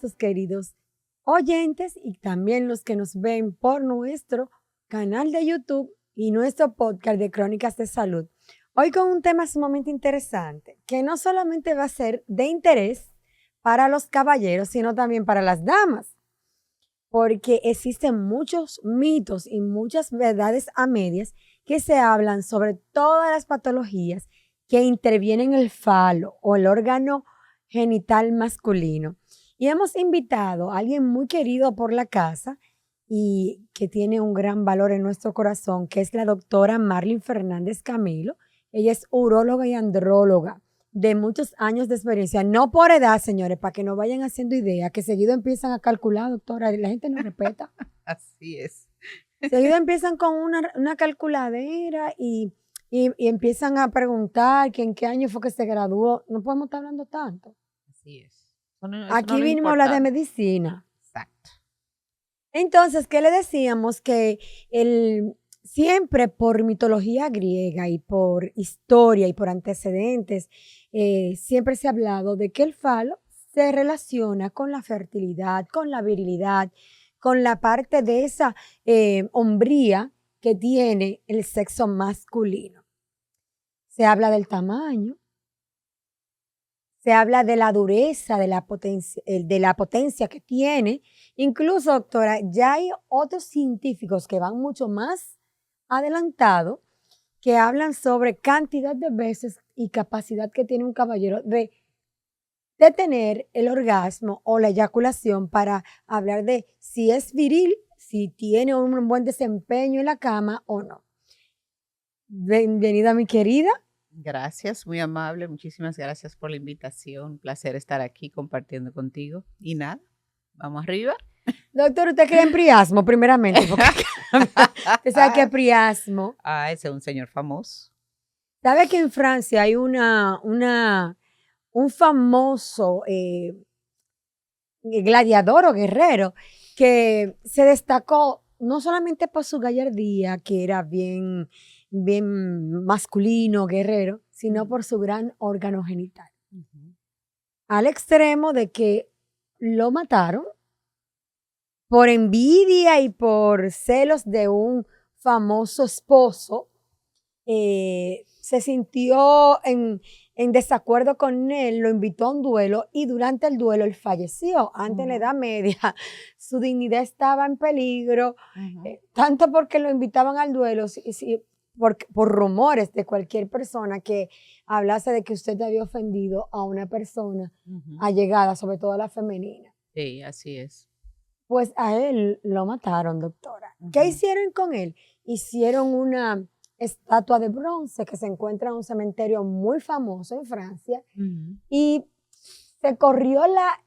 nuestros queridos oyentes y también los que nos ven por nuestro canal de YouTube y nuestro podcast de Crónicas de Salud. Hoy con un tema sumamente interesante, que no solamente va a ser de interés para los caballeros, sino también para las damas, porque existen muchos mitos y muchas verdades a medias que se hablan sobre todas las patologías que intervienen en el falo o el órgano genital masculino. Y hemos invitado a alguien muy querido por la casa y que tiene un gran valor en nuestro corazón, que es la doctora Marlin Fernández Camilo. Ella es uróloga y andróloga de muchos años de experiencia, no por edad, señores, para que no vayan haciendo idea, que seguido empiezan a calcular, doctora, y la gente no respeta. Así es. Seguido empiezan con una calculadera y empiezan a preguntar que en qué año fue que se graduó. No podemos estar hablando tanto. Así es. Eso no Aquí es lo vinimos a hablar de importante. medicina. Exacto. Entonces, ¿qué le decíamos? Que siempre por mitología griega y por historia y por antecedentes, siempre se ha hablado de que el falo se relaciona con la fertilidad, con la virilidad, con la parte de esa hombría que tiene el sexo masculino. Se habla del tamaño, se habla de la dureza, de la potencia que tiene. Incluso, doctora, ya hay otros científicos que van mucho más adelantados que hablan sobre cantidad de veces y capacidad que tiene un caballero de tener el orgasmo o la eyaculación para hablar de si es viril, si tiene un buen desempeño en la cama o no. Bienvenida, mi querida. Gracias, muy amable. Muchísimas gracias por la invitación. Un placer estar aquí compartiendo contigo. Y nada, vamos arriba. Doctor, ¿usted cree en priasmo primeramente? Porque usted sabe que es priasmo. Ese es un señor famoso. ¿Sabe que en Francia hay un famoso gladiador o guerrero que se destacó no solamente por su gallardía, que era bien masculino, guerrero, sino por su gran órgano genital? Al extremo de que lo mataron por envidia y por celos de un famoso esposo. Se sintió en desacuerdo con él, lo invitó a un duelo y durante el duelo él falleció. Antes en la Edad Media su dignidad estaba en peligro, tanto porque lo invitaban al duelo, por rumores de cualquier persona que hablase de que usted había ofendido a una persona allegada, sobre todo a la femenina. Sí, así es. Pues a él lo mataron, doctora. ¿Qué hicieron con él? Hicieron una estatua de bronce que se encuentra en un cementerio muy famoso en Francia y se corrió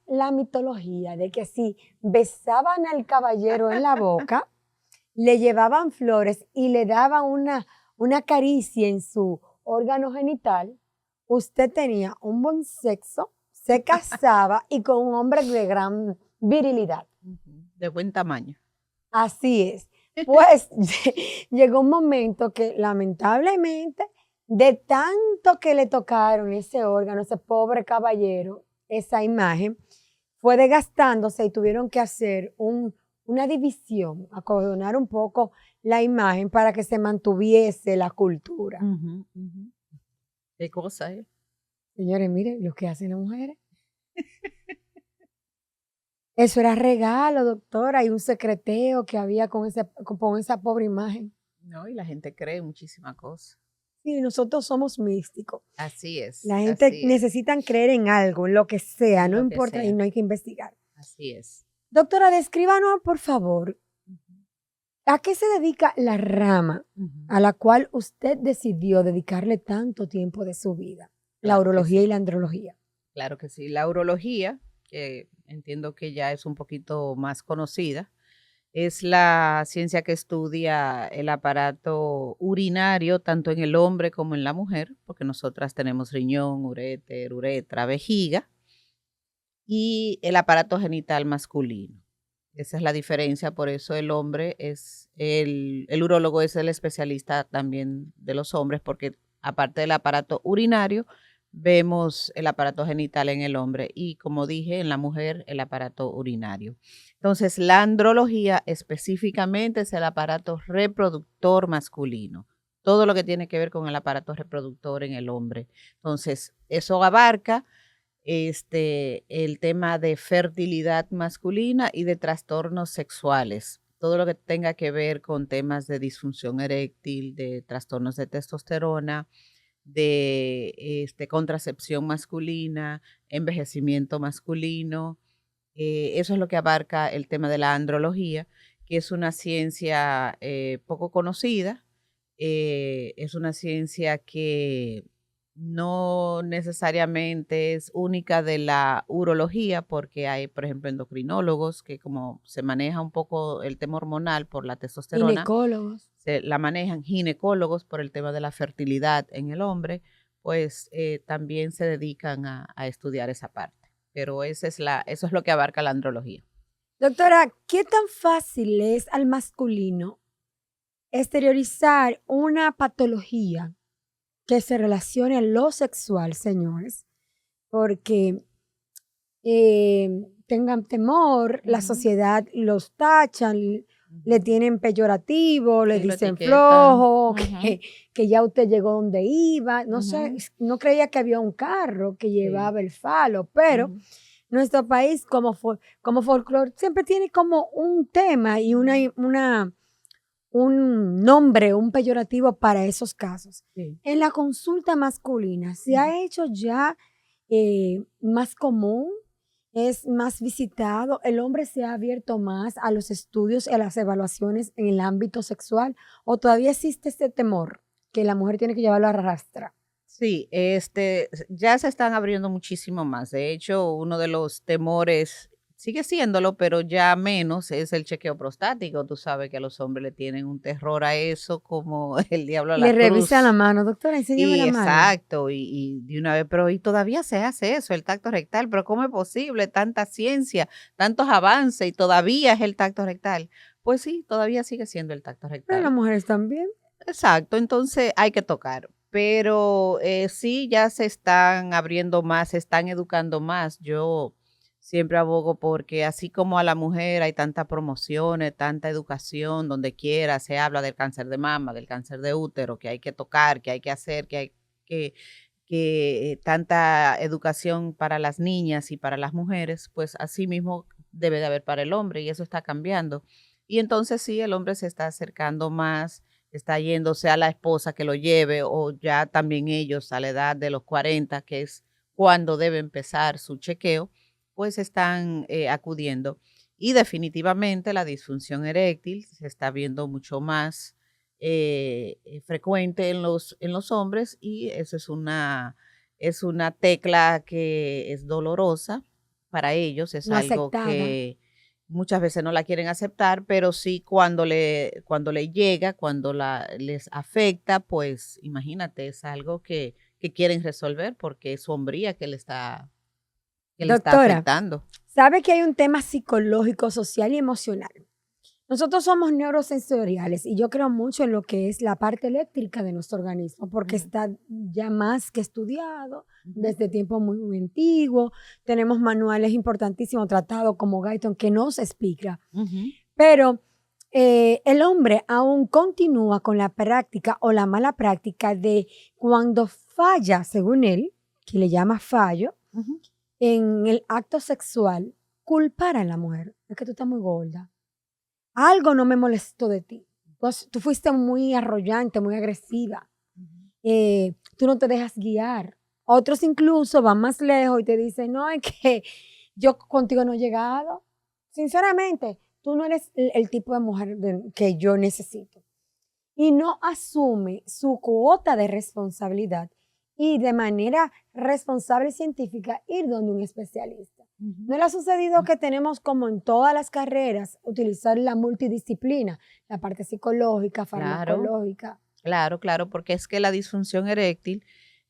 la mitología de que si besaban al caballero en la boca, le llevaban flores y le daban una caricia en su órgano genital, usted tenía un buen sexo, se casaba y con un hombre de gran virilidad. De buen tamaño. Así es. Pues llegó un momento que lamentablemente, de tanto que le tocaron ese órgano, ese pobre caballero, esa imagen, fue desgastándose y tuvieron que hacer una división, acordonar un poco la imagen para que se mantuviese la cultura. Qué cosa, ¿eh? Señores, miren lo que hacen las mujeres. Eso era regalo, doctora, hay un secreteo que había con esa pobre imagen. No, y la gente cree muchísimas cosas. Sí, nosotros somos místicos. Así es. La gente necesita creer en algo, en lo que sea, no importa, y no hay que investigar. Así es. Doctora, descríbanos, por favor, ¿a qué se dedica la rama a la cual usted decidió dedicarle tanto tiempo de su vida? La urología y la andrología. Claro que sí. La urología, que entiendo que ya es un poquito más conocida, es la ciencia que estudia el aparato urinario tanto en el hombre como en la mujer, porque nosotras tenemos riñón, uréter, uretra, vejiga, y el aparato genital masculino. Esa es la diferencia, por eso el hombre el urólogo es el especialista también de los hombres, porque aparte del aparato urinario, vemos el aparato genital en el hombre y, como dije, en la mujer el aparato urinario. Entonces, la andrología específicamente es el aparato reproductor masculino, todo lo que tiene que ver con el aparato reproductor en el hombre. Entonces, eso abarca el tema de fertilidad masculina y de trastornos sexuales. Todo lo que tenga que ver con temas de disfunción eréctil, de trastornos de testosterona, de contracepción masculina, envejecimiento masculino. Eso es lo que abarca el tema de la andrología, que es una ciencia poco conocida. Es una ciencia que no necesariamente es única de la urología, porque hay, por ejemplo, endocrinólogos que, como se maneja un poco el tema hormonal por la testosterona, Ginecólogos. se la manejan ginecólogos por el tema de la fertilidad en el hombre, pues también se dedican a estudiar esa parte. Pero eso es lo que abarca la andrología. Doctora, ¿qué tan fácil es al masculino exteriorizar una patología que se relacione a lo sexual, señores? Porque tengan temor, la sociedad los tachan, le tienen peyorativo, le Sí, lo dicen etiquetan. flojo, Ujú. que ya usted llegó donde iba. No sé, Ujú. no creía que había un carro que Sí. llevaba el falo, pero Ujú. nuestro país como folclore siempre tiene como un tema y un nombre, un peyorativo para esos casos. Sí. En la consulta masculina, ¿se ha hecho ya más común? ¿Es más visitado? ¿El hombre se ha abierto más a los estudios y a las evaluaciones en el ámbito sexual? ¿O todavía existe este temor que la mujer tiene que llevarlo a rastra? Sí, ya se están abriendo muchísimo más. De hecho, uno de los temores, sigue siéndolo, pero ya menos, es el chequeo prostático. Tú sabes que a los hombres le tienen un terror a eso como el diablo a la Le revisa la cruz. mano, doctora, enséñame Y la mano. exacto, y de una vez, pero y todavía se hace eso, el tacto rectal, pero ¿cómo es posible tanta ciencia, tantos avances y todavía es el tacto rectal? Pues sí, todavía sigue siendo el tacto Pero las rectal. mujeres también. Exacto, entonces hay que tocar, pero sí ya se están abriendo más, se están educando más. Yo siempre abogo porque así como a la mujer hay tantas promociones, tanta educación, donde quiera se habla del cáncer de mama, del cáncer de útero, que hay que tocar, que hay que hacer, que hay que, tanta educación para las niñas y para las mujeres, pues así mismo debe de haber para el hombre y eso está cambiando. Y entonces sí, el hombre se está acercando más, está yendo, sea la esposa que lo lleve o ya también ellos a la edad de los 40, que es cuando debe empezar su chequeo, pues están acudiendo. Y definitivamente la disfunción eréctil se está viendo mucho más frecuente en los hombres y eso es una tecla que es dolorosa para ellos, es No algo aceptada. que muchas veces no la quieren aceptar, pero sí cuando le llega, les afecta, pues imagínate, es algo que quieren resolver porque es su hombría que le está Doctora, afectando. ¿sabe que hay un tema psicológico, social y emocional? Nosotros somos neurosensoriales y yo creo mucho en lo que es la parte eléctrica de nuestro organismo, porque Ujú, está ya más que estudiado ujú, desde tiempos muy, muy antiguos. Tenemos manuales importantísimos, tratados como Guyton, que nos explica. ujú, Pero el hombre aún continúa con la práctica o la mala práctica de cuando falla, según él, que le llama fallo, ujú. en el acto sexual, culpar a la mujer. Es que tú estás muy gorda. Algo no me molestó de ti. Tú fuiste muy arrollante, muy agresiva. Tú no te dejas guiar. Otros incluso van más lejos y te dicen, no, es que yo contigo no he llegado. Sinceramente, tú no eres el tipo de mujer que yo necesito. Y no asume su cuota de responsabilidad y de manera responsable y científica ir donde un especialista. Ujú. ¿No le ha sucedido que tenemos, como en todas las carreras, utilizar la multidisciplina, la parte psicológica, Claro, farmacológica? claro, porque es que la disfunción eréctil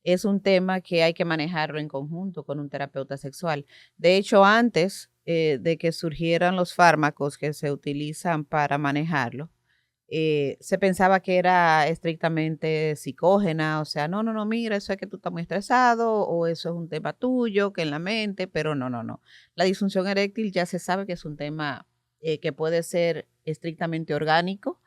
es un tema que hay que manejarlo en conjunto con un terapeuta sexual. De hecho, antes de que surgieran los fármacos que se utilizan para manejarlo, se pensaba que era estrictamente psicógena, o sea, no, no, no, mira, eso es que tú estás muy estresado o eso es un tema tuyo, que en la mente, pero no, no, no. La disfunción eréctil ya se sabe que es un tema que puede ser estrictamente orgánico,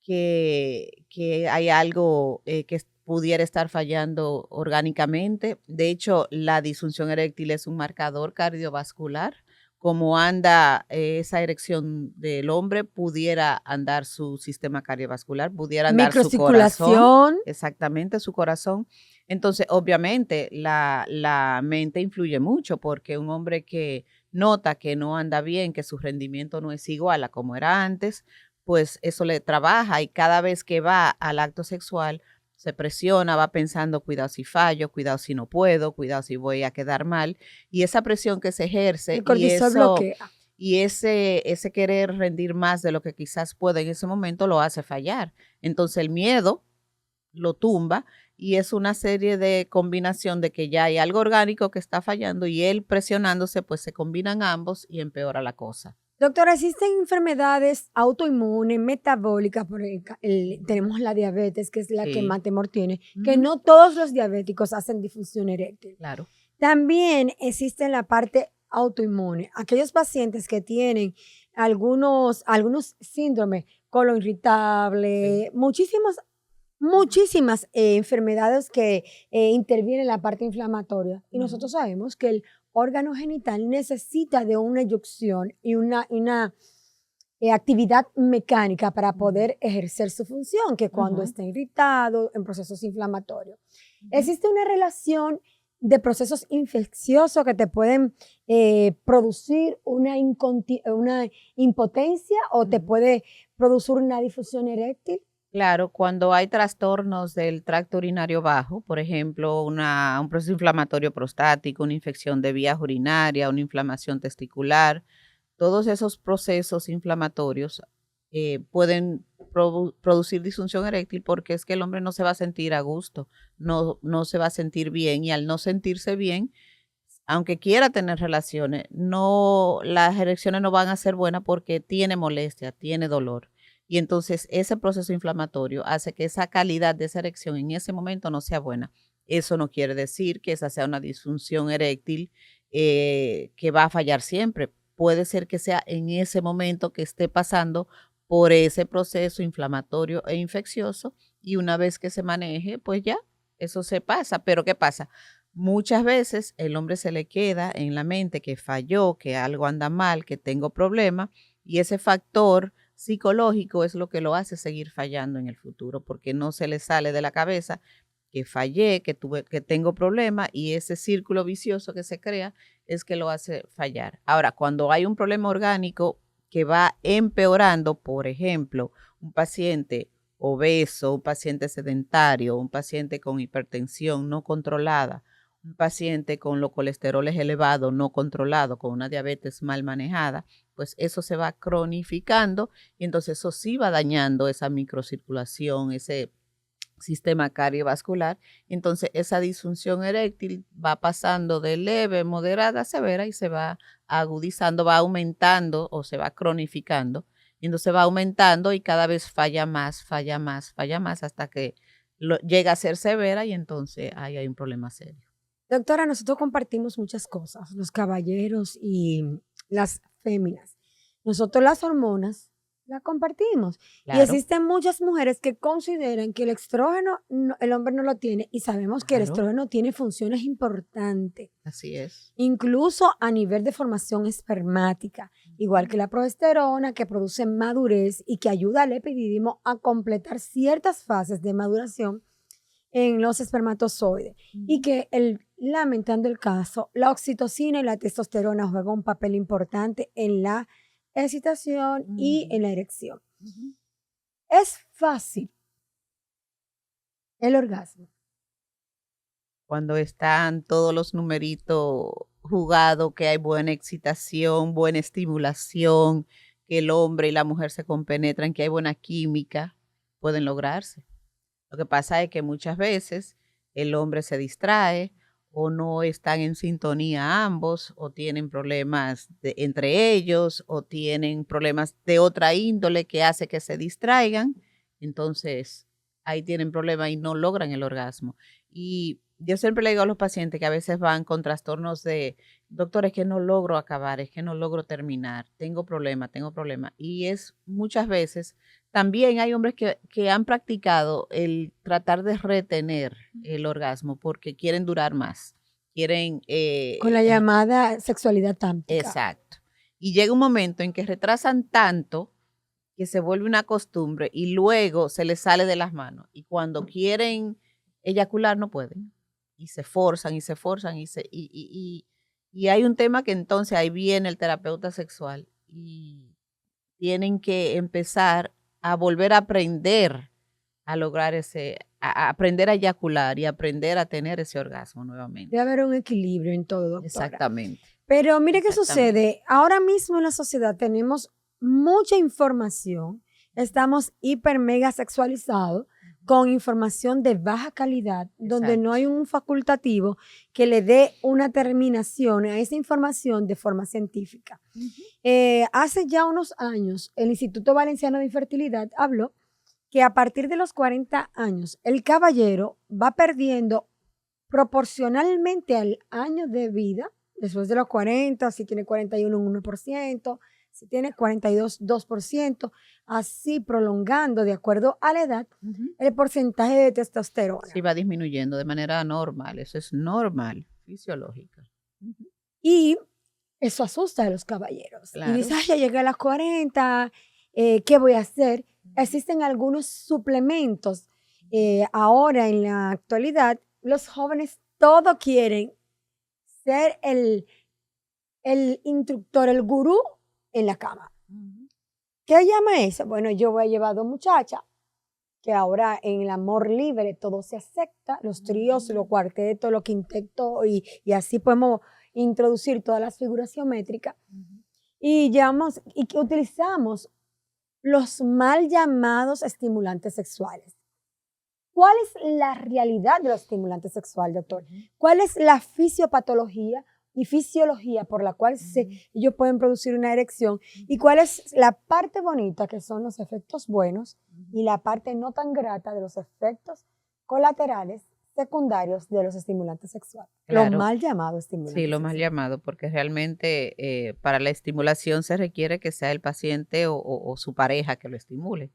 que hay algo que pudiera estar fallando orgánicamente. De hecho, la disfunción eréctil es un marcador cardiovascular. Como anda esa erección del hombre, pudiera andar su sistema cardiovascular, pudiera andar su corazón, Microcirculación. exactamente su corazón. Entonces, obviamente, la mente influye mucho porque un hombre que nota que no anda bien, que su rendimiento no es igual a como era antes, pues eso le trabaja y cada vez que va al acto sexual se presiona, va pensando, cuidado si fallo, cuidado si no puedo, cuidado si voy a quedar mal. Y esa presión que se ejerce El cortisol bloquea. y ese querer rendir más de lo que quizás puede en ese momento lo hace fallar. Entonces el miedo lo tumba y es una serie de combinación de que ya hay algo orgánico que está fallando y él presionándose, pues se combinan ambos y empeora la cosa. Doctora, existen enfermedades autoinmunes, metabólicas, tenemos la diabetes, que es la que Sí, más temor tiene, que no todos los diabéticos hacen disfunción eréctil. claro. También existe la parte autoinmune, aquellos pacientes que tienen algunos síndromes, colon Sí. irritable, muchísimas enfermedades que intervienen en la parte inflamatoria. Y nosotros sabemos que el órgano genital necesita de una eyección y una actividad mecánica para poder ejercer su función, que cuando está irritado, en procesos inflamatorios. Existe una relación de procesos infecciosos que te pueden producir una impotencia o te puede producir una disfunción eréctil. Claro, cuando hay trastornos del tracto urinario bajo, por ejemplo, un proceso inflamatorio prostático, una infección de vías urinarias, una inflamación testicular, todos esos procesos inflamatorios pueden producir disfunción eréctil porque es que el hombre no se va a sentir a gusto, no se va a sentir bien y al no sentirse bien, aunque quiera tener relaciones, no, las erecciones no van a ser buenas porque tiene molestia, tiene dolor. Y entonces ese proceso inflamatorio hace que esa calidad de esa erección en ese momento no sea buena. Eso no quiere decir que esa sea una disfunción eréctil que va a fallar siempre. Puede ser que sea en ese momento que esté pasando por ese proceso inflamatorio e infeccioso y una vez que se maneje, pues ya, eso se pasa. Pero ¿qué pasa? Muchas veces el hombre se le queda en la mente que falló, que algo anda mal, que tengo problema y ese factor psicológico es lo que lo hace seguir fallando en el futuro porque no se le sale de la cabeza que fallé, que tengo problema y ese círculo vicioso que se crea es que lo hace fallar. Ahora, cuando hay un problema orgánico que va empeorando, por ejemplo, un paciente obeso, un paciente sedentario, un paciente con hipertensión no controlada, un paciente con los colesteroles elevados no controlado, con una diabetes mal manejada, pues eso se va cronificando y entonces eso sí va dañando esa microcirculación, ese sistema cardiovascular. Entonces esa disfunción eréctil va pasando de leve, moderada a severa y se va agudizando, va aumentando o se va cronificando. Y entonces va aumentando y cada vez falla más, falla más, falla más hasta que llega a ser severa y entonces ahí hay un problema serio. Doctora, nosotros compartimos muchas cosas, los caballeros y las féminas. Nosotros las hormonas las compartimos. Y Claro, existen muchas mujeres que consideran que el estrógeno el hombre no lo tiene y sabemos que el claro, estrógeno tiene funciones importantes, así es. incluso a nivel de formación espermática, igual que la progesterona que produce madurez y que ayuda al epidídimo a completar ciertas fases de maduración en los espermatozoides y que lamentando el caso, la oxitocina y la testosterona juegan un papel importante en la excitación y en la erección. Es fácil el orgasmo. Cuando están todos los numeritos jugados, que hay buena excitación, buena estimulación, que el hombre y la mujer se compenetran, que hay buena química, pueden lograrse. Lo que pasa es que muchas veces el hombre se distrae o no están en sintonía ambos, o tienen problemas entre ellos, o tienen problemas de otra índole que hace que se distraigan, entonces ahí tienen problemas y no logran el orgasmo. Y yo siempre le digo a los pacientes que a veces van con trastornos de, doctor, es que no logro acabar, es que no logro terminar, tengo problema. Y es muchas veces, también hay hombres que han practicado el tratar de retener el orgasmo porque quieren durar más, quieren... Con la llamada sexualidad támpica. Exacto. Y llega un momento en que retrasan tanto que se vuelve una costumbre y luego se les sale de las manos. Y cuando quieren eyacular no pueden. Y se forzan y hay un tema que entonces ahí viene el terapeuta sexual y tienen que empezar a volver a aprender a lograr a aprender a eyacular y aprender a tener ese orgasmo nuevamente. Debe haber un equilibrio en todo, doctora. Exactamente. Pero mire qué sucede. Ahora mismo en la sociedad tenemos mucha información. Estamos hiper mega sexualizados con información de baja calidad, donde no hay un facultativo que le dé una terminación a esa información de forma científica. Hace ya unos años, el Instituto Valenciano de Infertilidad habló que a partir de los 40 años, el caballero va perdiendo proporcionalmente al año de vida, después de los 40, si tiene 41, un 1%, si tiene 42, 2%, así prolongando de acuerdo a la edad, el porcentaje de testosterona. Sí, va disminuyendo de manera normal, eso es normal, fisiológica. Y eso asusta a los caballeros. Claro. Y dice, ay, ya llegué a las 40, ¿qué voy a hacer? Existen algunos suplementos. Ahora, en la actualidad, los jóvenes todo quieren ser el instructor, el gurú en la cama. ¿Qué llama eso? Bueno, yo voy a llevar a 2 muchachas, que ahora en el amor libre todo se acepta, los tríos, los cuartetos, los quintetos, y así podemos introducir todas las figuras geométricas. Y utilizamos los mal llamados estimulantes sexuales. ¿Cuál es la realidad de los estimulantes sexuales, doctor? ¿Cuál es la fisiopatología y fisiología por la cual ellos pueden producir una erección? ¿Y cuál es la parte bonita, que son los efectos buenos, y la parte no tan grata de los efectos colaterales secundarios de los estimulantes sexuales? Claro. Los mal llamados estimulantes. Sí, lo mal llamado, porque realmente para la estimulación se requiere que sea el paciente o su pareja que lo estimule.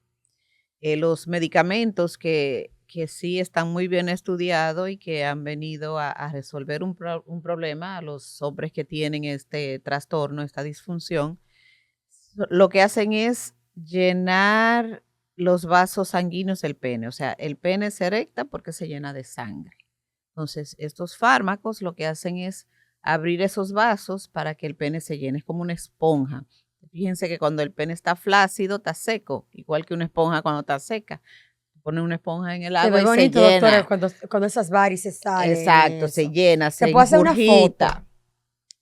Los medicamentos que sí están muy bien estudiados y que han venido a resolver un problema a los hombres que tienen este trastorno, esta disfunción, lo que hacen es llenar los vasos sanguíneos del pene. O sea, el pene se erecta porque se llena de sangre. Entonces, estos fármacos lo que hacen es abrir esos vasos para que el pene se llene, es como una esponja. Fíjense que cuando el pene está flácido, está seco, igual que una esponja cuando está seca. Pone una esponja en el agua y bonito, se llena. doctora, cuando esas varices salen. Exacto, se llena, se puede hacer una foto.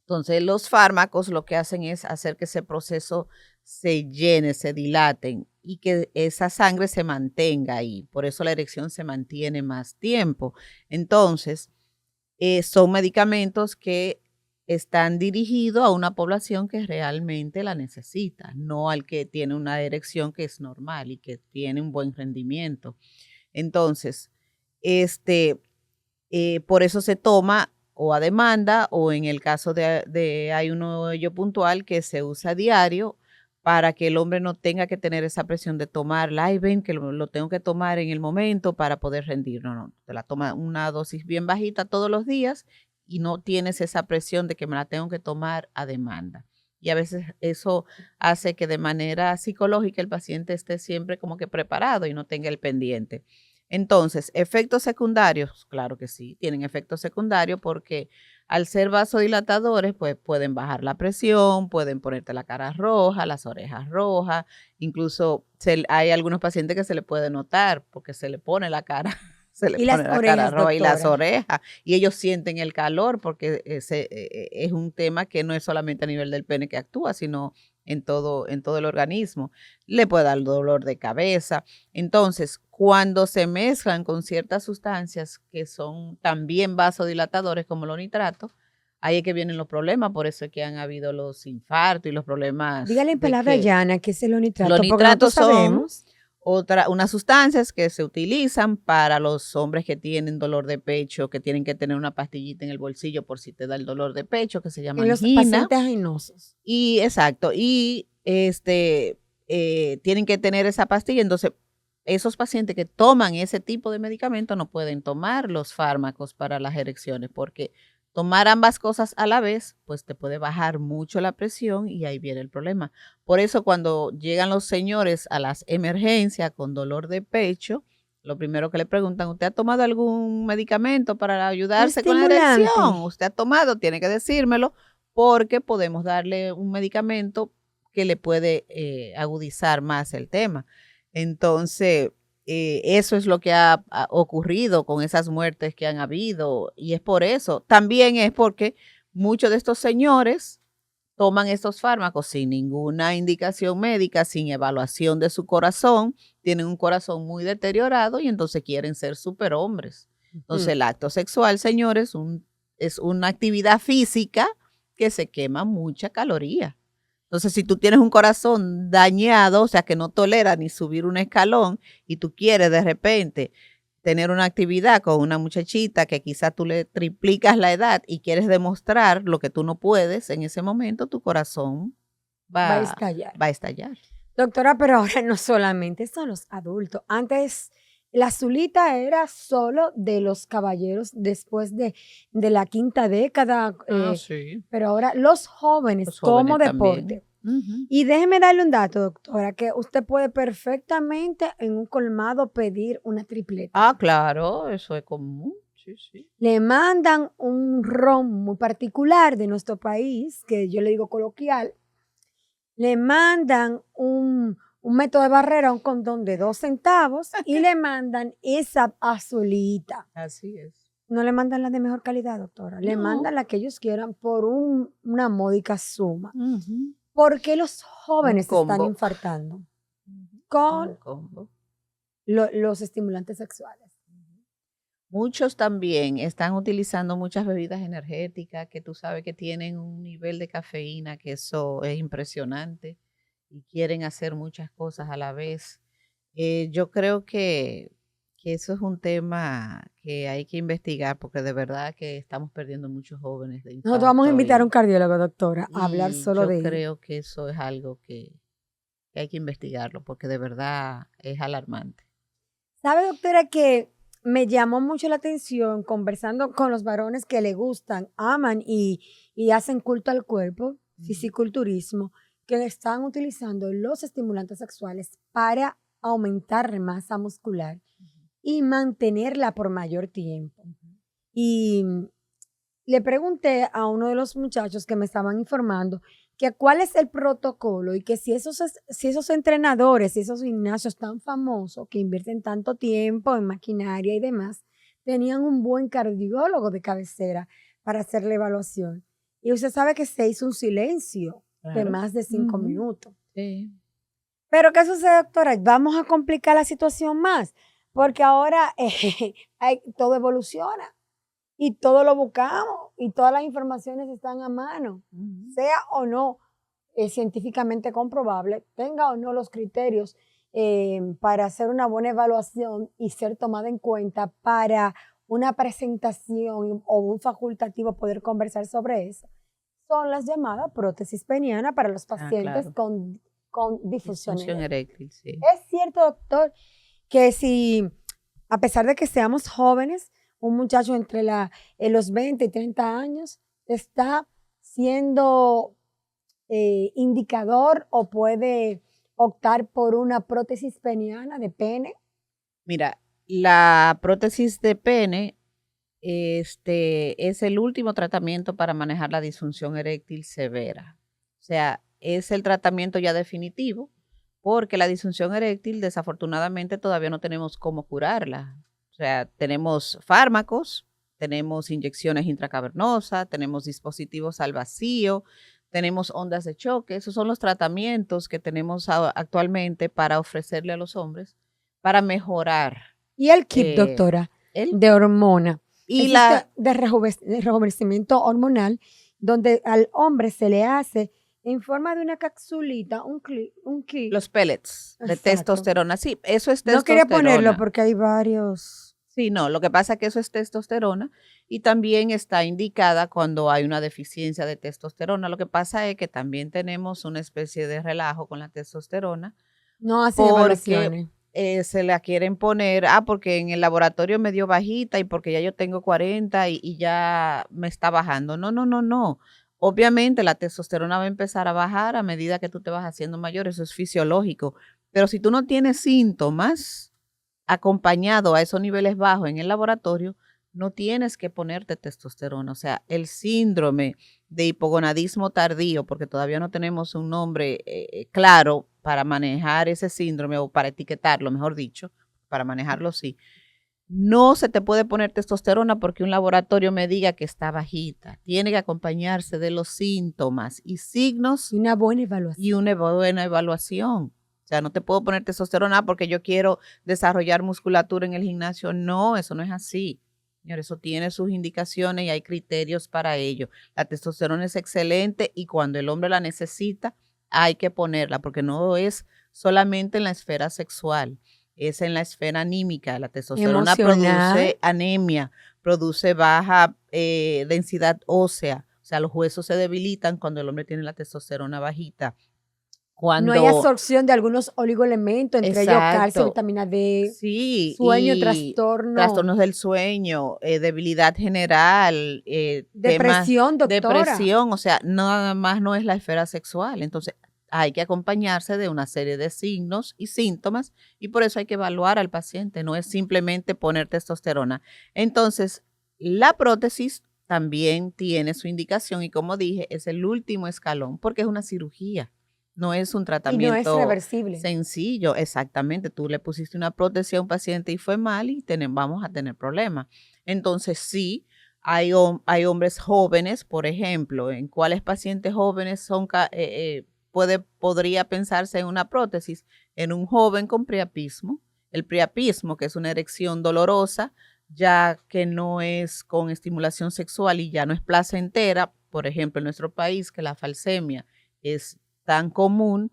Entonces, los fármacos lo que hacen es hacer que ese proceso se llene, se dilaten y que esa sangre se mantenga ahí. Por eso la erección se mantiene más tiempo. Entonces, son medicamentos que están dirigidos a una población que realmente la necesita, no al que tiene una erección que es normal y que tiene un buen rendimiento. Entonces, por eso se toma o a demanda, o en el caso hay uno puntual que se usa a diario para que el hombre no tenga que tener esa presión de tomarla, ay, ven que lo tengo que tomar en el momento para poder rendir. No, te la toma una dosis bien bajita todos los días y no tienes esa presión de que me la tengo que tomar a demanda. Y a veces eso hace que de manera psicológica el paciente esté siempre como que preparado y no tenga el pendiente. Entonces, efectos secundarios, claro que sí, tienen efectos secundarios porque al ser vasodilatadores, pues pueden bajar la presión, pueden ponerte la cara roja, las orejas rojas, incluso hay algunos pacientes que se le puede notar porque se le pone la cara, se le pone la cara roja y las orejas, y ellos sienten el calor porque es un tema que no es solamente a nivel del pene que actúa, sino en todo el organismo. Le puede dar dolor de cabeza. Entonces, cuando se mezclan con ciertas sustancias que son también vasodilatadores como los nitratos, ahí es que vienen los problemas, por eso es que han habido los infartos y los problemas Dígale en de palabra que llana que es el los nitrato, porque nitratos nosotros son sabemos. unas sustancias que se utilizan para los hombres que tienen dolor de pecho, que tienen que tener una pastillita en el bolsillo por si te da el dolor de pecho, que se llama En los angina. pacientes aginosos. Y exacto, y tienen que tener esa pastilla. Entonces, esos pacientes que toman ese tipo de medicamento no pueden tomar los fármacos para las erecciones, porque tomar ambas cosas a la vez, pues te puede bajar mucho la presión y ahí viene el problema. Por eso cuando llegan los señores a las emergencias con dolor de pecho, lo primero que le preguntan, ¿usted ha tomado algún medicamento para ayudarse con la erección? Estimulante. ¿Usted ha tomado? Tiene que decírmelo porque podemos darle un medicamento que le puede agudizar más el tema. Entonces, eso es lo que ha ocurrido con esas muertes que han habido y es por eso. También es porque muchos de estos señores toman estos fármacos sin ninguna indicación médica, sin evaluación de su corazón, tienen un corazón muy deteriorado y entonces quieren ser superhombres. Entonces, el acto sexual, señores, es una actividad física que se quema mucha caloría. Entonces, si tú tienes un corazón dañado, o sea, que no tolera ni subir un escalón y tú quieres de repente tener una actividad con una muchachita que quizás tú le triplicas la edad y quieres demostrar lo que tú no puedes, en ese momento tu corazón Va a va, estallar. va a estallar. Doctora, pero ahora no solamente son los adultos. Antes la azulita era solo de los caballeros después de la quinta década, Sí. pero ahora los jóvenes Los como jóvenes también. deporte. Ujú. Y déjeme darle un dato, doctora, que usted puede perfectamente en un colmado pedir una tripleta. Ah, claro, eso es común. Sí, sí. Le mandan un ron muy particular de nuestro país, que yo le digo coloquial. Le mandan un método de barrera, un condón de 2 centavos y le mandan esa azulita. Así es. No le mandan la de mejor calidad, doctora. Le No. mandan la que ellos quieran por una módica suma. Ujú. ¿Por qué los jóvenes se están combo. infartando? Ujú. Con Un combo. los estimulantes sexuales. Muchos también están utilizando muchas bebidas energéticas que tú sabes que tienen un nivel de cafeína que eso es impresionante y quieren hacer muchas cosas a la vez. Yo creo que eso es un tema que hay que investigar porque de verdad que estamos perdiendo muchos jóvenes de Nosotros vamos a infarto invitar a un cardiólogo, doctora, a hablar y solo yo de ello. creo que eso es algo que hay que investigarlo porque de verdad es alarmante. ¿Sabe, doctora, que me llamó mucho la atención conversando con los varones que le gustan, aman y hacen culto al cuerpo, fisiculturismo, que están utilizando los estimulantes sexuales para aumentar masa muscular y mantenerla por mayor tiempo? Y le pregunté a uno de los muchachos que me estaban informando que cuál es el protocolo y que si esos entrenadores, si esos gimnasios tan famosos que invierten tanto tiempo en maquinaria y demás, tenían un buen cardiólogo de cabecera para hacer la evaluación. Y usted sabe que se hizo un silencio de Claro. más de 5 Ujú. minutos. Sí. Pero ¿qué sucede, doctora? Vamos a complicar la situación más, porque ahora todo evoluciona y todo lo buscamos y todas las informaciones están a mano, Ujú. sea o no científicamente comprobable, tenga o no los criterios para hacer una buena evaluación y ser tomada en cuenta para una presentación o un facultativo poder conversar sobre eso, son las llamadas prótesis peniana para los pacientes Claro. con difusión Disfunción eréctil. eréctil, sí. Es cierto, doctor, que si, a pesar de que seamos jóvenes, un muchacho entre los 20 y 30 años está siendo indicador o puede optar por una prótesis peniana de pene. Mira, la prótesis de pene es el último tratamiento para manejar la disfunción eréctil severa. O sea, es el tratamiento ya definitivo porque la disfunción eréctil desafortunadamente todavía no tenemos cómo curarla. O sea, tenemos fármacos, tenemos inyecciones intracavernosas, tenemos dispositivos al vacío, tenemos ondas de choque. Esos son los tratamientos que tenemos actualmente para ofrecerle a los hombres para mejorar Y el kit, eh, doctora, el de hormona. y Existe la de rejuvenecimiento hormonal, donde al hombre se le hace en forma de una capsulita, un kit. los pellets de Exacto. testosterona. Sí, eso es No quería ponerlo testosterona. porque hay varios. Sí, no, lo que pasa es que eso es testosterona y también está indicada cuando hay una deficiencia de testosterona. Lo que pasa es que también tenemos una especie de relajo con la testosterona No hacen porque evaluaciones. se la quieren poner, porque en el laboratorio me dio bajita y porque ya yo tengo 40 y ya me está bajando. No, no, no, no. Obviamente la testosterona va a empezar a bajar a medida que tú te vas haciendo mayor, eso es fisiológico. Pero si tú no tienes síntomas acompañado a esos niveles bajos en el laboratorio, no tienes que ponerte testosterona. O sea, el síndrome de hipogonadismo tardío, porque todavía no tenemos un nombre claro para manejar ese síndrome o para etiquetarlo, mejor dicho, para manejarlo sí. No se te puede poner testosterona porque un laboratorio me diga que está bajita. Tiene que acompañarse de los síntomas y signos Y una buena evaluación. y una buena evaluación. O sea, no te puedo poner testosterona porque yo quiero desarrollar musculatura en el gimnasio. No, eso no es así. Señor, eso tiene sus indicaciones y hay criterios para ello. La testosterona es excelente y cuando el hombre la necesita, hay que ponerla porque no es solamente en la esfera sexual, es en la esfera anímica. La testosterona Emocional. produce anemia, produce baja densidad ósea. O sea, los huesos se debilitan cuando el hombre tiene la testosterona bajita. No hay Cuando, absorción de algunos oligoelementos, entre ellos calcio, exacto, vitamina D, sí, sueño, y trastorno, trastornos del sueño, debilidad general, temas, depresión, doctora. depresión, o sea, nada más no es la esfera sexual. Entonces, hay que acompañarse de una serie de signos y síntomas y por eso hay que evaluar al paciente, no es simplemente poner testosterona. Entonces, la prótesis también tiene su indicación y como dije, es el último escalón porque es una cirugía. No es un Y no es tratamiento reversible. sencillo, exactamente. Tú le pusiste una prótesis a un paciente y fue mal y vamos a tener problemas. Entonces, sí, hay hombres jóvenes, por ejemplo, en cuáles pacientes jóvenes podría pensarse en una prótesis, en un joven con priapismo. El priapismo, que es una erección dolorosa, ya que no es con estimulación sexual y ya no es placentera, por ejemplo, en nuestro país, que la falsemia es tan común,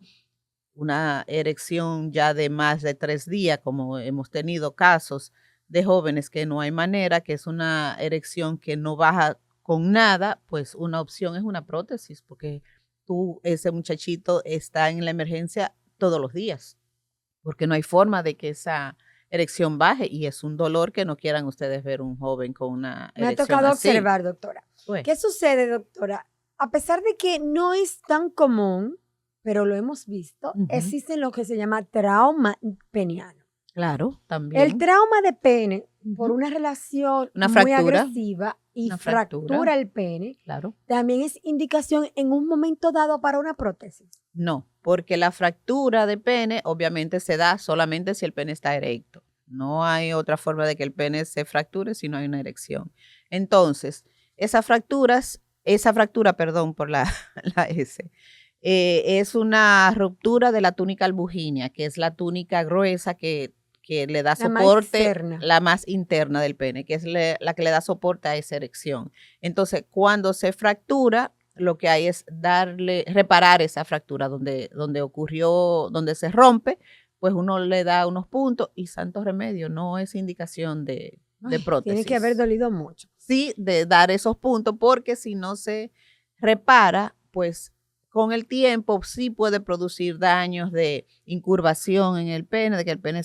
una erección ya de más de 3 días, como hemos tenido casos de jóvenes que no hay manera, que es una erección que no baja con nada, pues una opción es una prótesis, porque ese muchachito está en la emergencia todos los días, porque no hay forma de que esa erección baje y es un dolor que no quieran ustedes ver un joven con una Me ha erección tocado así. observar, doctora. Pues, ¿Qué sucede, doctora? A pesar de que no es tan común, pero lo hemos visto, existe lo que se llama trauma peniano. claro, El también. trauma de pene por Ujú. una relación Una muy fractura, agresiva y una fractura, fractura el pene, claro. también es indicación en un momento dado para una prótesis. No, porque la fractura de pene obviamente se da solamente si el pene está erecto. No hay otra forma de que el pene se fracture si no hay una erección. Entonces, esa fractura, perdón por la, la S, es una ruptura de la túnica albuginea, que es la túnica gruesa que le da La más soporte, externa. la más interna del pene, que es la que le da soporte a esa erección. Entonces, cuando se fractura, lo que hay es reparar esa fractura donde ocurrió, donde se rompe, pues uno le da unos puntos y santo remedio, no es indicación de Ay, tiene que haber prótesis. dolido mucho. Sí, de dar esos puntos, porque si no se repara, pues con el tiempo sí puede producir daños de incurvación en el pene, de que el pene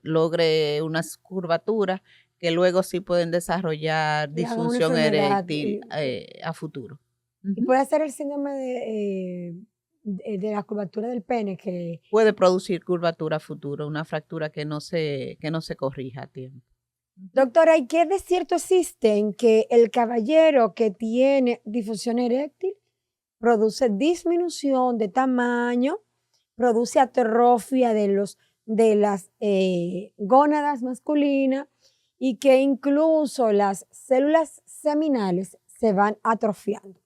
logre unas curvaturas que luego sí pueden desarrollar Y haga una disfunción enfermedad. eréctil a futuro. Y Ujú. puede ser el síndrome de la curvatura del pene que, Puede producir curvatura a futuro, una fractura que no se corrija a tiempo. Ujú. doctora, ¿y qué de cierto existe en que el caballero que tiene difusión eréctil produce disminución de tamaño, produce atrofia de las gónadas masculinas y que incluso las células seminales se van atrofiando?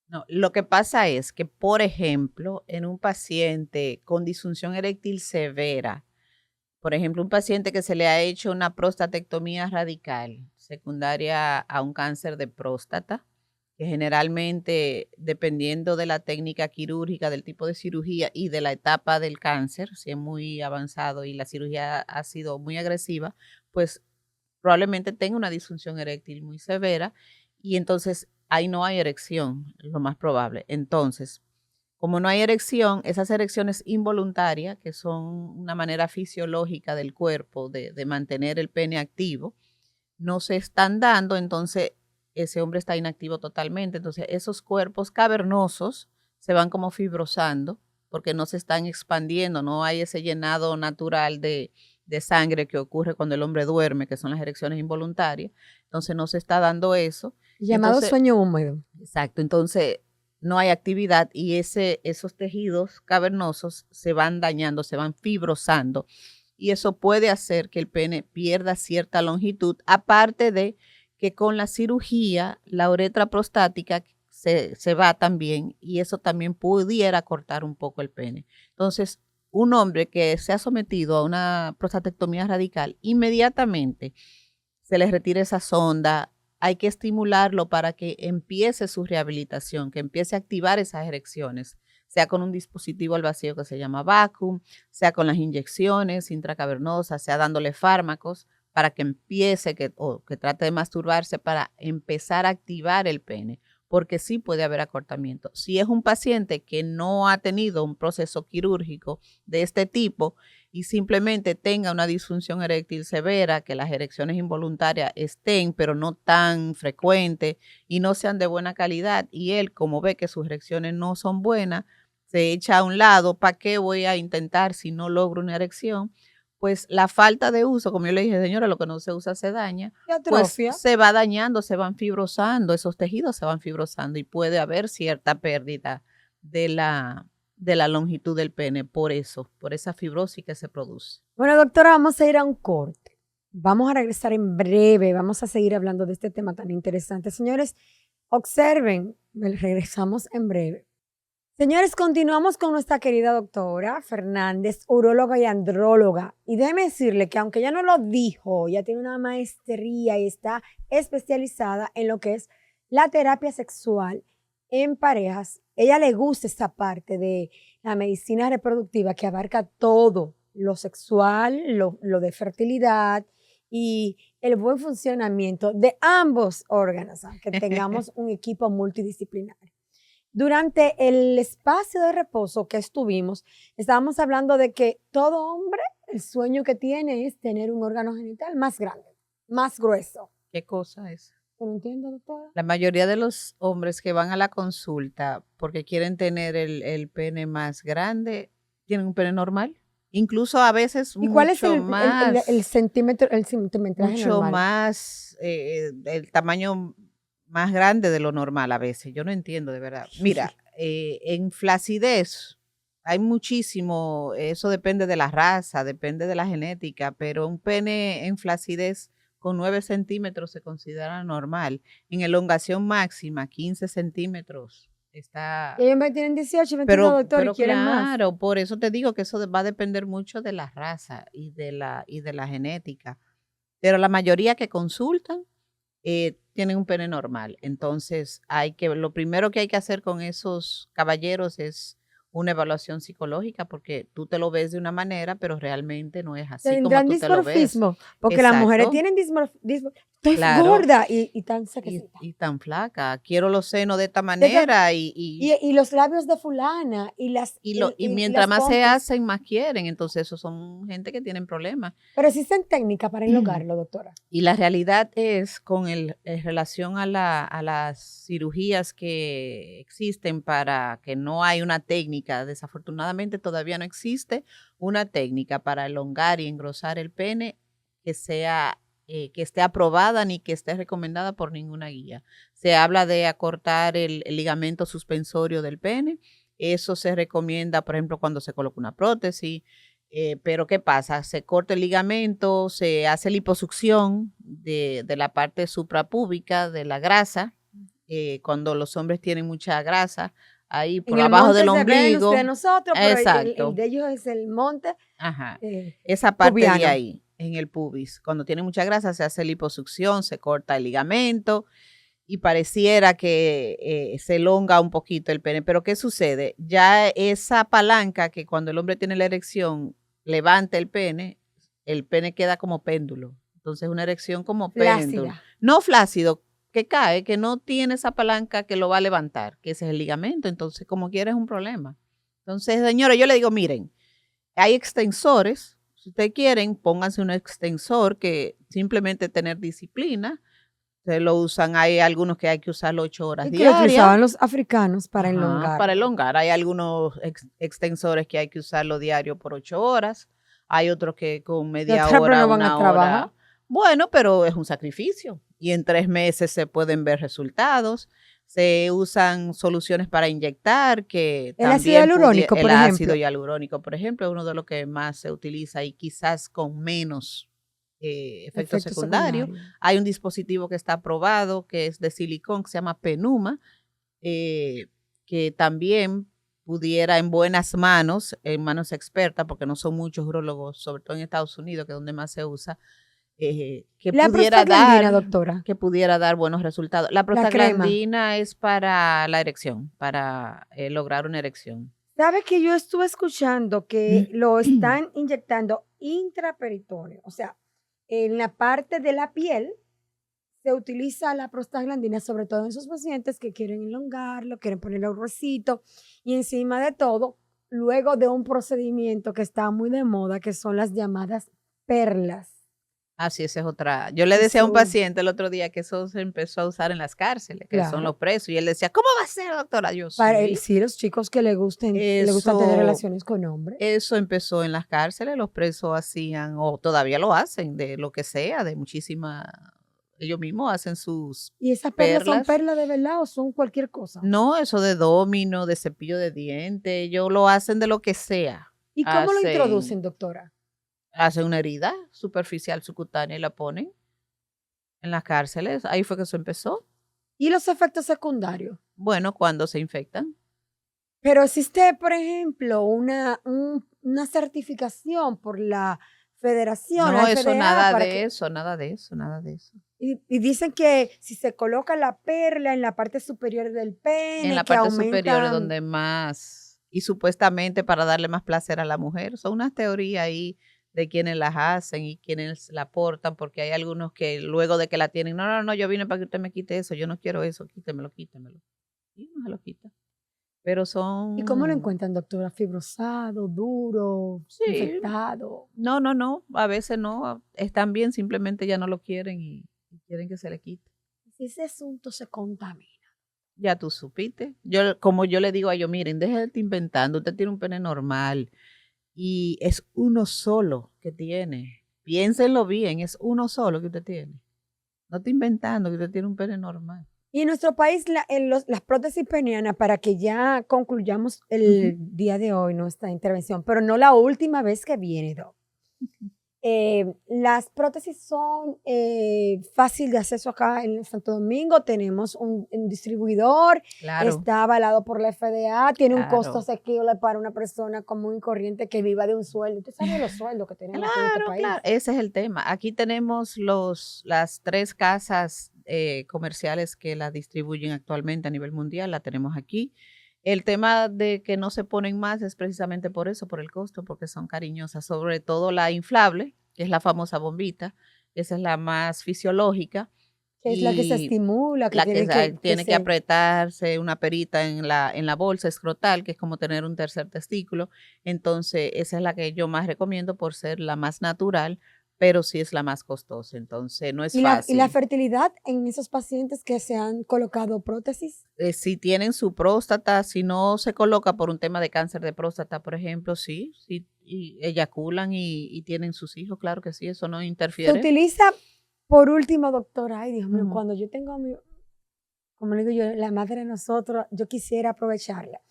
No, lo que pasa es que, por ejemplo, en un paciente con disfunción eréctil severa, por ejemplo, un paciente que se le ha hecho una prostatectomía radical secundaria a un cáncer de próstata, que generalmente, dependiendo de la técnica quirúrgica, del tipo de cirugía y de la etapa del cáncer, si es muy avanzado y la cirugía ha sido muy agresiva, pues probablemente tenga una disfunción eréctil muy severa y entonces ahí no hay erección, es lo más probable. Entonces, como no hay erección, esas erecciones involuntarias, que son una manera fisiológica del cuerpo de mantener el pene activo, no se están dando, entonces ese hombre está inactivo totalmente. Entonces esos cuerpos cavernosos se van como fibrosando porque no se están expandiendo, no hay ese llenado natural de sangre que ocurre cuando el hombre duerme, que son las erecciones involuntarias. Entonces no se está dando eso. Llamado Entonces, sueño húmedo. exacto, entonces no hay actividad y esos tejidos cavernosos se van dañando, se van fibrosando y eso puede hacer que el pene pierda cierta longitud, aparte de que con la cirugía la uretra prostática se va también y eso también pudiera cortar un poco el pene. Entonces, un hombre que se ha sometido a una prostatectomía radical, inmediatamente se le retira esa sonda, hay que estimularlo para que empiece su rehabilitación, que empiece a activar esas erecciones, sea con un dispositivo al vacío que se llama vacuum, sea con las inyecciones intracavernosas, sea dándole fármacos para que empiece o que trate de masturbarse para empezar a activar el pene, porque sí puede haber acortamiento. Si es un paciente que no ha tenido un proceso quirúrgico de este tipo, y simplemente tenga una disfunción eréctil severa, que las erecciones involuntarias estén, pero no tan frecuentes y no sean de buena calidad, y él, como ve que sus erecciones no son buenas, se echa a un lado, ¿para qué voy a intentar si no logro una erección? Pues la falta de uso, como yo le dije, señora, lo que no se usa se daña, ¿Qué pues atrofia? se va dañando, se van fibrosando, esos tejidos se van fibrosando y puede haber cierta pérdida de la longitud del pene por eso, por esa fibrosis que se produce. Bueno, doctora, vamos a ir a un corte. Vamos a regresar en breve. Vamos a seguir hablando de este tema tan interesante. Señores, observen, regresamos en breve. Señores, continuamos con nuestra querida doctora Fernández, uróloga y andróloga. Y déjeme decirle que aunque ella no lo dijo, ella tiene una maestría y está especializada en lo que es la terapia sexual en parejas. Ella le gusta esta parte de la medicina reproductiva que abarca todo, lo sexual, lo de fertilidad y el buen funcionamiento de ambos órganos, aunque tengamos un equipo multidisciplinario. Durante el espacio de reposo que estuvimos, estábamos hablando de que todo hombre, el sueño que tiene es tener un órgano genital más grande, más grueso. ¿Qué cosa es? ¿No entiendo, doctora? La mayoría de los hombres que van a la consulta porque quieren tener el pene más grande, tienen un pene normal. Incluso a veces ¿Y cuál es mucho más, el centímetro, el centimetraje mucho normal? más, el tamaño más grande de lo normal a veces. Yo no entiendo de verdad. Mira, en flacidez hay muchísimo, eso depende de la raza, depende de la genética, pero un pene en flacidez con 9 centímetros se considera normal. En elongación máxima, 15 centímetros está. Y ellos me tienen 18 y 22, doctor, y Pero quieren más. claro, por eso te digo que eso va a depender mucho de la raza y de la genética. Pero la mayoría que consultan tienen un pene normal. Entonces, lo primero que hay que hacer con esos caballeros es una evaluación psicológica, porque tú te lo ves de una manera, pero realmente no es así como Tendrán tú te lo ves. dismorfismo, porque las mujeres Exacto. tienen estoy Claro, gorda y tan sequecita. y tan flaca. Quiero los senos de esta De que- manera y los labios de fulana y y mientras las más se pompis. hacen, más quieren. Entonces, esos son gente que tienen problemas. Pero existen técnicas para enlogarlo, doctora. Y la realidad es, en relación a las cirugías que existen para que no hay una técnica, desafortunadamente todavía no existe una técnica para elongar y engrosar el pene que sea, que esté aprobada ni que esté recomendada por ninguna guía. Se habla de acortar el ligamento suspensorio del pene. Eso se recomienda, por ejemplo, cuando se coloca una prótesis. Pero ¿qué pasa? Se corta el ligamento, se hace liposucción de la parte suprapúbica de la grasa cuando los hombres tienen mucha grasa, ahí por En el abajo monte del es de Venus, ombligo. de nosotros, pero Exacto. el de ellos es el monte Ajá. Esa parte de pubiano. ahí, en el pubis. Cuando tiene mucha grasa se hace liposucción, se corta el ligamento y pareciera que se elonga un poquito el pene. Pero ¿qué sucede? Ya esa palanca que cuando el hombre tiene la erección levanta el pene queda como péndulo. Entonces una erección como péndulo. Flácida. No flácido, que cae, que no tiene esa palanca que lo va a levantar, que ese es el ligamento. Entonces, como quiera, es un problema. Entonces, señores, yo le digo, miren, hay extensores. Si ustedes quieren, pónganse un extensor que simplemente tener disciplina. Se lo usan, hay algunos que hay que usarlo 8 horas Y que lo diarias. utilizaban los africanos para Ajá, elongar. para elongar. Hay algunos extensores que hay que usarlo diario por 8 horas. Hay otros que con media Los hombres hora, no van a una trabajar. hora. Bueno, pero es un sacrificio. Y en 3 meses se pueden ver resultados. Se usan soluciones para inyectar, que El ácido también hialurónico, por el ácido ejemplo. hialurónico, por ejemplo, es uno de los que más se utiliza y quizás con menos efectos Efecto secundarios. secundario. Hay un dispositivo que está aprobado, que es de silicón, que se llama Penuma, que también pudiera en buenas manos, en manos expertas, porque no son muchos urólogos, sobre todo en Estados Unidos, que es donde más se usa, La prostaglandina, doctora. que pudiera dar buenos resultados. La La crema. prostaglandina es para la erección, para lograr una erección. ¿Sabe que yo estuve escuchando que lo están inyectando intraperitoneo? O sea, en la parte de la piel se utiliza la prostaglandina, sobre todo en esos pacientes que quieren elongarlo, quieren ponerle un huesito y encima de todo, luego de un procedimiento que está muy de moda, que son las llamadas perlas. Así esa es otra. Yo le decía a un paciente el otro día que eso se empezó a usar en las cárceles, que son los presos, y él decía, ¿cómo va a ser, doctora? Yo Para sí. sí, los chicos que le gustan tener relaciones con hombres. Eso empezó en las cárceles, los presos hacían, o todavía lo hacen, de lo que sea, de muchísima, ellos mismos hacen sus ¿Y esas perlas son perlas. perlas de verdad o son cualquier cosa? No, eso de domino, de cepillo de dientes, ellos lo hacen de lo que sea. ¿Y cómo lo introducen, doctora? Hacen una herida superficial subcutánea y la ponen en las cárceles. Ahí fue que eso empezó. ¿Y los efectos secundarios? Bueno, cuando se infectan. Pero existe, por ejemplo, una certificación por la federación. No, eso, FDA, nada de eso, nada de eso, nada de eso. Y dicen que si se coloca la perla en la parte superior del pene, En la que parte superior es aumentan. donde más, y supuestamente para darle más placer a la mujer. Son unas teorías ahí de quienes las hacen y quienes la aportan, porque hay algunos que luego de que la tienen, no, yo vine para que usted me quite eso, yo no quiero eso, quítemelo. Y no se lo quita. Pero ¿Y cómo lo son, encuentran, doctora? ¿Fibrosado, duro, sí, infectado? no, a veces no, están bien, simplemente ya no lo quieren y quieren que se le quite. Si ese asunto se contamina. Ya tú supiste. Como yo le digo a ellos, miren, deje de estar inventando, usted tiene un pene normal y es uno solo que tiene. Piénsenlo bien, es uno solo que usted tiene. No está inventando que usted tiene un pene normal. Y en nuestro país, las prótesis penianas, para que ya concluyamos el día de hoy nuestra intervención, pero no la última vez que viene, Doc. Las prótesis son fácil de acceso acá en Santo Domingo. Tenemos un distribuidor, Claro. está avalado por la FDA, tiene un Claro. costo asequible para una persona común y corriente que viva de un sueldo. Usted sabe los sueldos que tenemos aquí en este país. Claro, ese es el tema. Aquí tenemos las 3 casas comerciales que la distribuyen actualmente a nivel mundial, la tenemos aquí. El tema de que no se ponen más es precisamente por eso, por el costo, porque son cariñosas, sobre todo la inflable, que es la famosa bombita, esa es la más fisiológica. Que es la que se estimula, que la que tiene que se- apretarse una perita en la bolsa escrotal, que es como tener un tercer testículo. Entonces, esa es la que yo más recomiendo por ser la más natural, pero sí es la más costosa. Entonces, no es y fácil. la fertilidad en esos pacientes que se han colocado prótesis. Si tienen su próstata, si no se coloca por un tema de cáncer de próstata, por ejemplo, sí, y eyaculan y tienen sus hijos, claro que sí, eso no Se interfiere. utiliza, por último, doctora, ay Dios mío, Ujú. cuando yo tengo a mi, como le digo yo, la madre de nosotros, yo quisiera aprovecharla.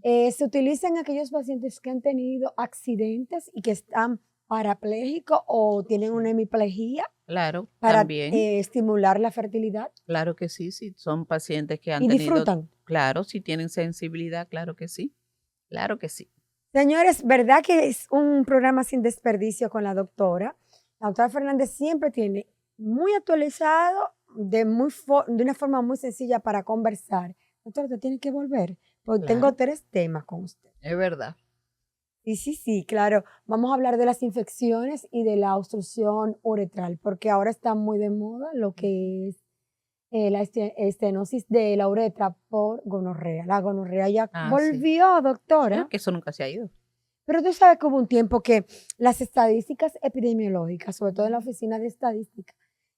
Se utiliza en aquellos pacientes que han tenido accidentes y que están parapléjicos o tienen una hemiplegia. Claro, para también. estimular la fertilidad Claro que sí, sí, son pacientes que han y tenido, disfrutan. claro, si tienen sensibilidad, claro que sí, claro que sí. Señores, ¿verdad que es un programa sin desperdicio con la doctora? La doctora Fernández siempre tiene muy actualizado, de una forma muy sencilla para conversar. Doctora, te tiene que volver, porque tengo Claro, 3 temas con usted. es verdad. Sí, sí, sí, claro. Vamos a hablar de las infecciones y de la obstrucción uretral, porque ahora está muy de moda lo Ujú. que es la estenosis de la uretra por gonorrea. La gonorrea ya Ah, sí. volvió, Bueno, doctora. que eso nunca se ha ido. Pero tú sabes que hubo un tiempo que las estadísticas epidemiológicas, sobre todo en la Ujú. oficina de estadística,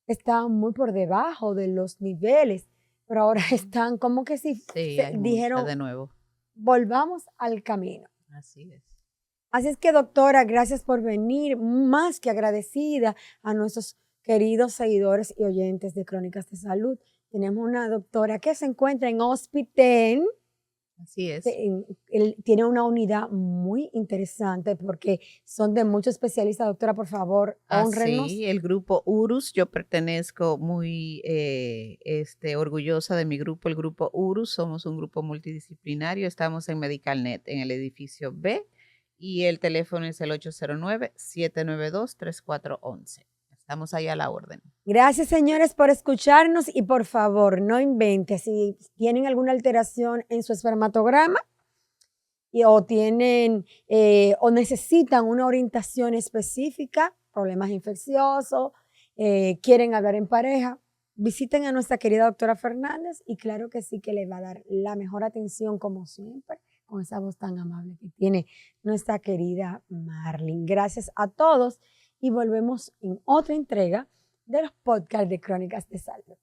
estaban muy por debajo de los niveles, pero ahora Ujú. están como que si Sí, hay muchas dijeron, de nuevo. volvamos al camino. Así es. Así es que, doctora, gracias por venir, más que agradecida a nuestros queridos seguidores y oyentes de Crónicas de Salud. Tenemos una doctora que se encuentra en Hospiten. Así es. Él tiene una unidad muy interesante porque son de muchos especialistas. Doctora, por favor, Así, honrenos. el grupo URUS, yo pertenezco muy orgullosa de mi grupo, el grupo URUS, somos un grupo multidisciplinario, estamos en MedicalNet, en el edificio B, y el teléfono es el 809-792-3411. Estamos ahí a la orden. Gracias, señores, por escucharnos y por favor, no invente. Si tienen alguna alteración en su espermatograma o tienen o necesitan una orientación específica, problemas infecciosos, quieren hablar en pareja, visiten a nuestra querida doctora Fernández y claro que sí que le va a dar la mejor atención como siempre con esa voz tan amable que tiene nuestra querida Marlene. Gracias a todos y volvemos en otra entrega de los podcasts de Crónicas de Salud.